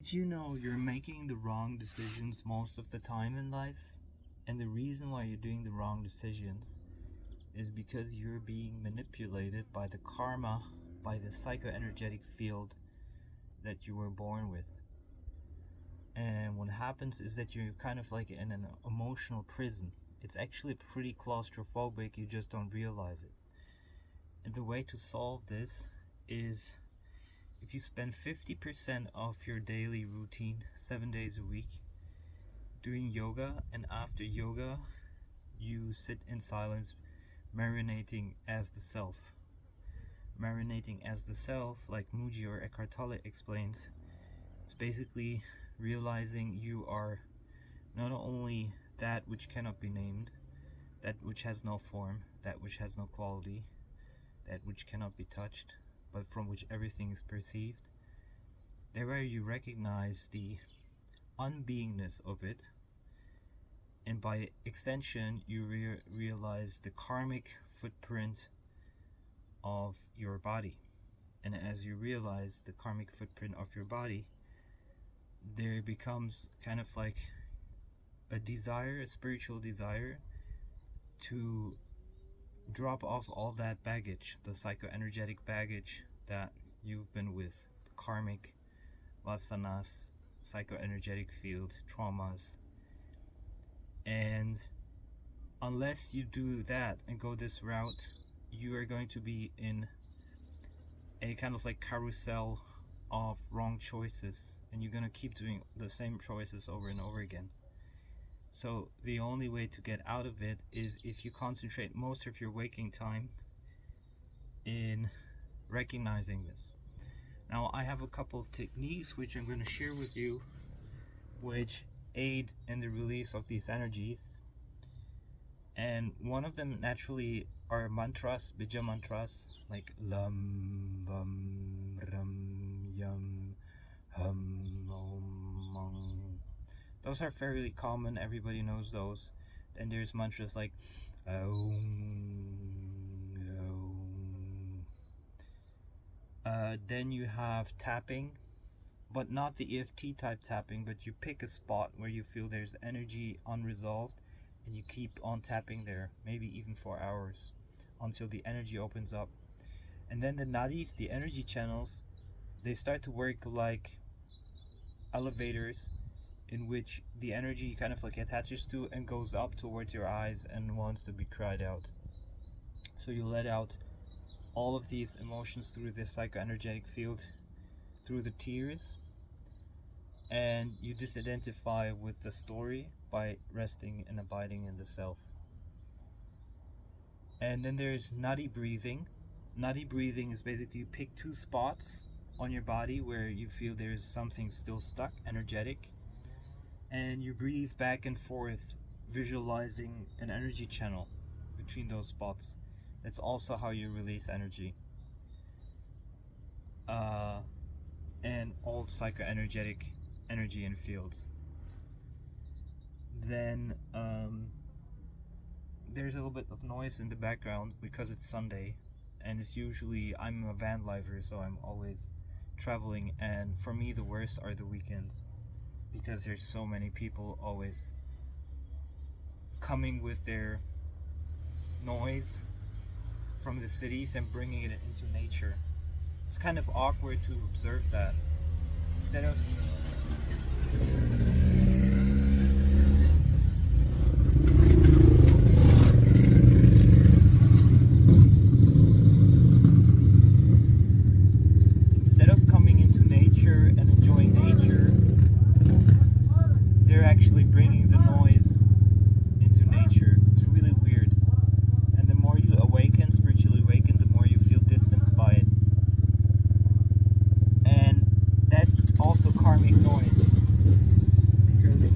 Did you know you're making the wrong decisions most of the time in life? And the reason why you're doing the wrong decisions is because you're being manipulated by the karma, by the psychoenergetic field that you were born with. And what happens is that you're kind of like in an emotional prison. It's actually pretty claustrophobic, you just don't realize it. And the way to solve this is if you spend 50% of your daily routine, 7 days a week, doing yoga, and after yoga you sit in silence, marinating as the self. Marinating as the self, like Muji or Eckhart Tolle explains, it's basically realizing you are not only that which cannot be named, that which has no form, that which has no quality, that which cannot be touched, but from which everything is perceived. Thereby you recognize the unbeingness of it, and by extension you realize the karmic footprint of your body. And as you realize the karmic footprint of your body, there becomes kind of like a desire, a spiritual desire, to drop off all that baggage, the psychoenergetic baggage that you've been with, the karmic vasanas, psychoenergetic field, traumas. And unless you do that and go this route, you are going to be in a kind of like carousel of wrong choices, and you're going to keep doing the same choices over and over again. So the only way to get out of it is if you concentrate most of your waking time in recognizing this. Now I have a couple of techniques which I'm going to share with you, which aid in the release of these energies. And one of them naturally are mantras, bija mantras, like lam, vam, ram, yam, hum, om, mang. Those are fairly common, everybody knows those. Then there's mantras like then you have tapping, but not the EFT type tapping, but you pick a spot where you feel there's energy unresolved and you keep on tapping there, maybe even for hours, until the energy opens up. And then the nadis, the energy channels, they start to work like elevators, in which the energy kind of like attaches to and goes up towards your eyes and wants to be cried out. So you let out all of these emotions through the psychoenergetic field, through the tears, and you disidentify with the story by resting and abiding in the self. And then there's nadi breathing. Nadi breathing is basically you pick two spots on your body where you feel there's something still stuck, energetic, and you breathe back and forth, visualizing an energy channel between those spots. That's also how you release energy. And all psychoenergetic energy and fields. Then there's a little bit of noise in the background because it's Sunday, and it's usually, I'm a van lifer, so I'm always traveling, and for me the worst are the weekends, because there's so many people always coming with their noise from the cities and bringing it into nature. It's kind of awkward to observe that. Instead of coming into nature and enjoying nature, they're actually bringing the noise into nature. It's really weird. And the more you awaken, spiritually awaken, the more you feel distanced by it. And that's also karmic noise. Because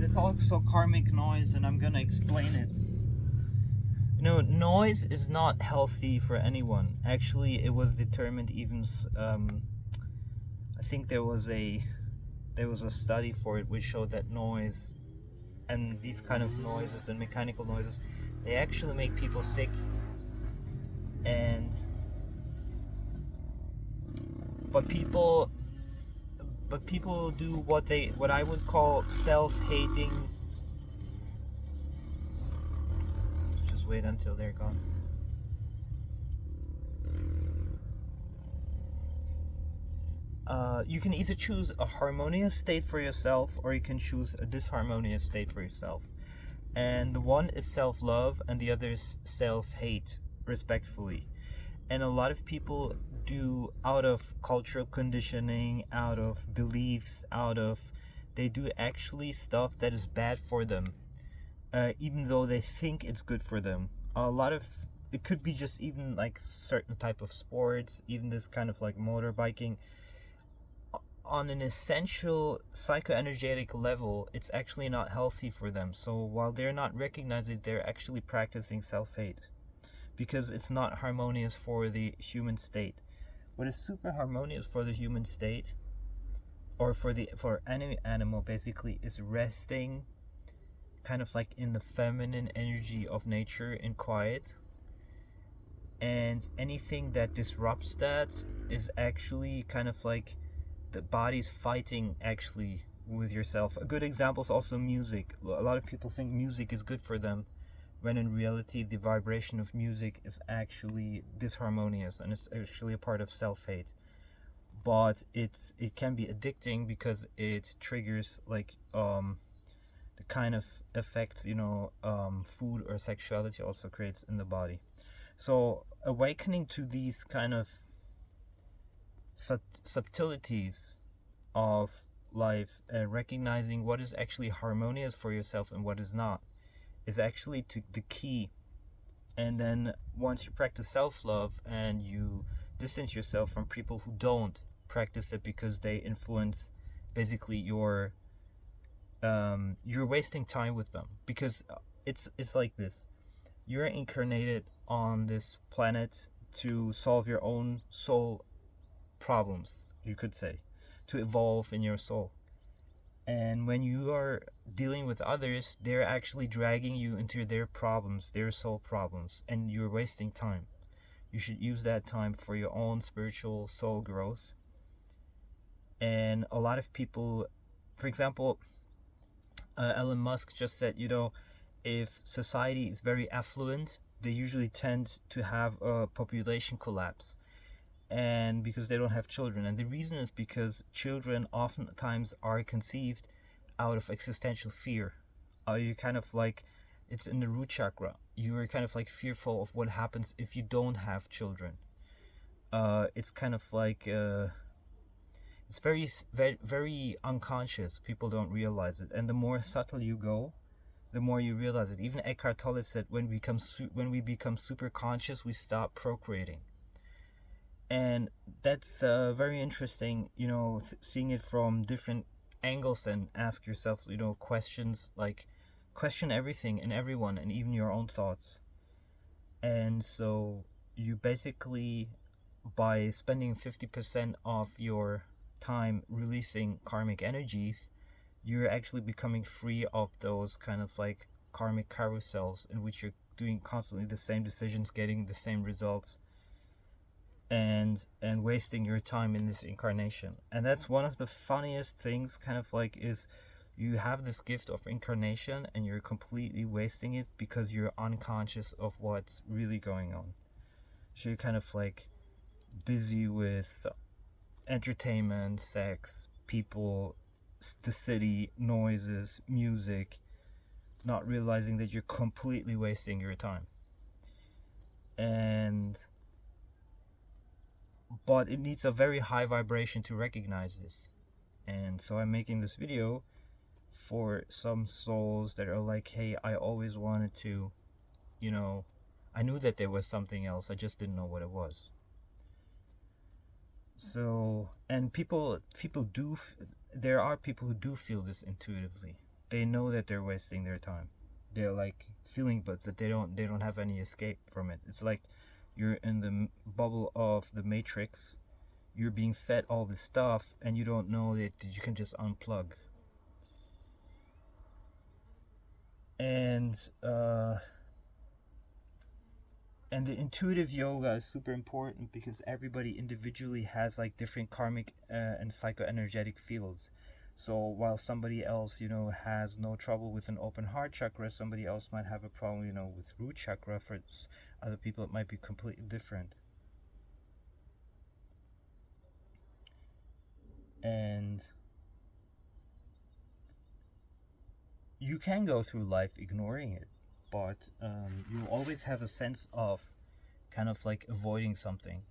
it's also karmic noise, and I'm gonna explain it. You know, noise is not healthy for anyone. Actually, it was determined even. I think there was a study for it which showed that noise and these kind of noises and mechanical noises, they actually make people sick. And but people do what I would call self-hating. Just wait until they're gone. You can either choose a harmonious state for yourself, or you can choose a disharmonious state for yourself. And the one is self-love and the other is self-hate, respectfully. And a lot of people do, out of cultural conditioning, out of beliefs, they do actually stuff that is bad for them, even though they think it's good for them. It could be just even like certain type of sports, even this kind of like motorbiking. On an essential psychoenergetic level, it's actually not healthy for them. So while they're not recognizing it, they're actually practicing self-hate, because it's not harmonious for the human state. What is super harmonious for the human state, or for any animal basically, is resting kind of like in the feminine energy of nature in quiet. And anything that disrupts that is actually kind of like the body's fighting actually with yourself. A good example is also music. A lot of people think music is good for them, when in reality the vibration of music is actually disharmonious, and it's actually a part of self-hate. But it can be addicting because it triggers like the kind of effects, food or sexuality also creates in the body. So awakening to these kind of subtleties of life, and recognizing what is actually harmonious for yourself and what is not, is actually the key. And then once you practice self-love and you distance yourself from people who don't practice it because they influence, basically you're wasting time with them, because it's like this: you're incarnated on this planet to solve your own soul problems, you could say, to evolve in your soul. And when you are dealing with others, they're actually dragging you into their problems, their soul problems, and you're wasting time. You should use that time for your own spiritual soul growth. And a lot of people, for example, Elon Musk just said, if society is very affluent, they usually tend to have a population collapse, and because they don't have children. And the reason is because children oftentimes are conceived out of existential fear. You kind of like, it's in the root chakra. You are kind of like fearful of what happens if you don't have children. It's kind of like it's very, very, very unconscious. People don't realize it, and the more subtle you go, the more you realize it. Even Eckhart Tolle said, when we become super conscious, we stop procreating. And that's very interesting, seeing it from different angles, and ask yourself, questions like, question everything and everyone, and even your own thoughts. And so you basically, by spending 50% of your time releasing karmic energies, you're actually becoming free of those kind of like karmic carousels in which you're doing constantly the same decisions, getting the same results, and wasting your time in this incarnation. And that's one of the funniest things, kind of like, is you have this gift of incarnation and you're completely wasting it because you're unconscious of what's really going on. So you're kind of like busy with entertainment, sex, people, the city, noises, music, not realizing that you're completely wasting your time. But it needs a very high vibration to recognize this. And so I'm making this video for some souls that are like, hey, I always wanted to, I knew that there was something else, I just didn't know what it was. So, and there are people who do feel this intuitively. they know that they're wasting their time. They're like feeling, but that they don't have any escape from it. It's like you're in the bubble of the matrix. You're being fed all this stuff, and you don't know that you can just unplug. And the intuitive yoga is super important because everybody individually has like different karmic and psychoenergetic fields. So while somebody else, has no trouble with an open heart chakra, somebody else might have a problem, with root chakra. For other people, it might be completely different. And you can go through life ignoring it, but you always have a sense of kind of like avoiding something.